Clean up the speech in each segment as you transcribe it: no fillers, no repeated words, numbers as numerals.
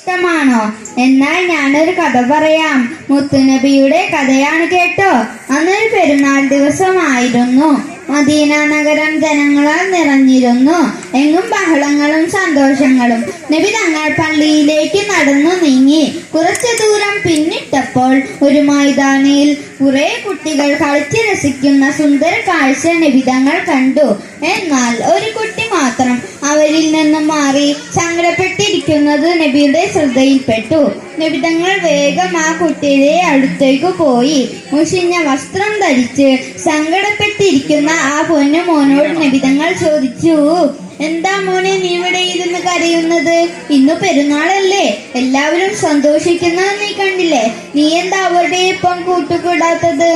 ഇഷ്ടമാണോ? എന്നാൽ ഞാനൊരു കഥ പറയാം. മുത്തുനബിയുടെ കഥയാണ് കേട്ടോ. അന്നൊരു പെരുന്നാൾ ദിവസമായിരുന്നു. മദീന നഗരം ജനങ്ങളാൽ നിറഞ്ഞിരുന്നു. എങ്ങും ബഹളങ്ങളും സന്തോഷങ്ങളും. നബി തങ്ങൾ പള്ളിയിലേക്ക് നടന്നു നീങ്ങി. കുറച്ചു ദൂരം പിന്നിട്ടപ്പോൾ ഒരു മൈതാനിയിൽ കുറെ കുട്ടികൾ കളിച്ച് രസിക്കുന്ന സുന്ദര കാഴ്ച നബി തങ്ങൾ കണ്ടു. എന്നാൽ ഒരു കുട്ടി മാത്രം അവരിൽ നിന്നും മാറി സങ്കടപ്പെട്ടിരിക്കുന്നത് നബിയുടെ ശ്രദ്ധയിൽപ്പെട്ടു. നബി തങ്ങൾ വേഗം ആ കുട്ടിയുടെ അടുത്തേക്ക് പോയി. മുഷിഞ്ഞ വസ്ത്രം ധരിച്ച് സങ്കടപ്പെട്ടിരിക്കുന്ന ആ പൊന്നു മോനോട് നബി തങ്ങൾ ചോദിച്ചു, എന്താ മോനെ നീ ഇവിടെ ഇരുന്ന് കരയുന്നത്? ഇന്നു പെരുന്നാളല്ലേ, എല്ലാവരും സന്തോഷിക്കുന്നത് നീ കണ്ടില്ലേ, നീ എന്താ അവരുടെ ഇപ്പം കൂട്ടുകൂടാത്തത്?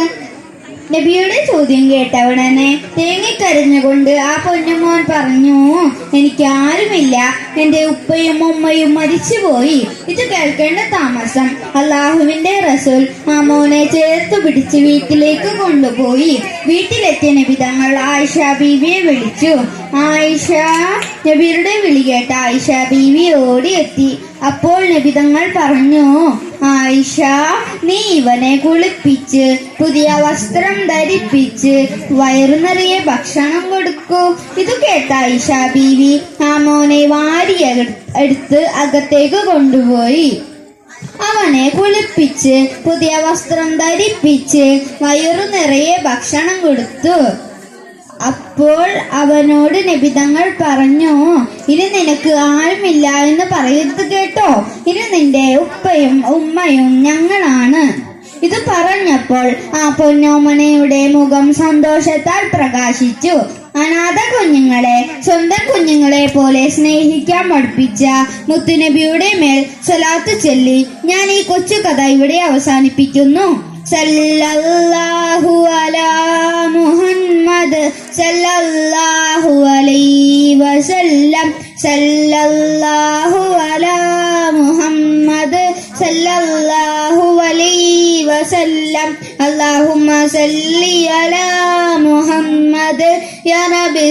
നബിയുടെ ചോദ്യം കേട്ട ഉടനെ തേങ്ങിക്കരഞ്ഞുകൊണ്ട് ആ പൊന്നുമോൻ പറഞ്ഞു, എനിക്ക് ആരുമില്ല, എന്റെ ഉപ്പയും ഉമ്മയും മരിച്ചുപോയി. ഇത് കേൾക്കേണ്ട താമസം അള്ളാഹുവിന്റെ റസൂൽ ആ മോനെ ചേർത്തു പിടിച്ച് വീട്ടിലേക്ക് കൊണ്ടുപോയി. വീട്ടിലെത്തിയ നബി തങ്ങൾ ആയിഷ ബീവിയെ വിളിച്ചു. ആയിഷ നബിയുടെ വിളി കേട്ട ആയിഷ ബീവി ഓടിയെത്തി. അപ്പോൾ നബി തങ്ങൾ പറഞ്ഞു, ആയിഷ, നീ ഇവനെ കുളിപ്പിച്ച് പുതിയ വസ്ത്രം ധരിപ്പിച്ച് വയറു നിറയെ ഭക്ഷണം കൊടുക്കൂ. ഇത് കേട്ട ആയിഷ ബീവി ആ മോനെ വാരി എടുത്ത് അകത്തേക്ക് കൊണ്ടുപോയി. അവനെ കുളിപ്പിച്ച് പുതിയ വസ്ത്രം ധരിപ്പിച്ച് വയറു നിറയെ ഭക്ഷണം കൊടുത്തു. അപ്പോൾ അവനോട് നബി തങ്ങൾ പറഞ്ഞു, ഇനി നിനക്ക് ആരുമില്ല എന്ന് പറയരുത് കേട്ടോ, ഇനി നിന്റെ ഉപ്പയും ഉമ്മയും ഞങ്ങളാണ്. ഇത് പറഞ്ഞപ്പോൾ ആ പൊന്നോമനയുടെ മുഖം സന്തോഷത്താൽ പ്രകാശിച്ചു. അനാഥ കുഞ്ഞുങ്ങളെ സ്വന്തം കുഞ്ഞുങ്ങളെ പോലെ സ്നേഹിക്കാൻ പഠിപ്പിച്ച മുത്തുനബിയുടെ മേൽ സ്വലാത്ത് ചൊല്ലി ഞാൻ ഈ കൊച്ചു കഥ ഇവിടെ അവസാനിപ്പിക്കുന്നു. സല്ലല്ലാഹു അലാ മുഹമ്മദ് സല്ലല്ലാഹു അലൈഹി വസല്ലം. സല്ലല്ലാഹു അലാ മുഹമ്മദ് സല്ലല്ലാഹു അലൈഹി വസല്ലം. അല്ലാഹുമ്മ സല്ലി അലാ മുഹമ്മദ് യാ നബി.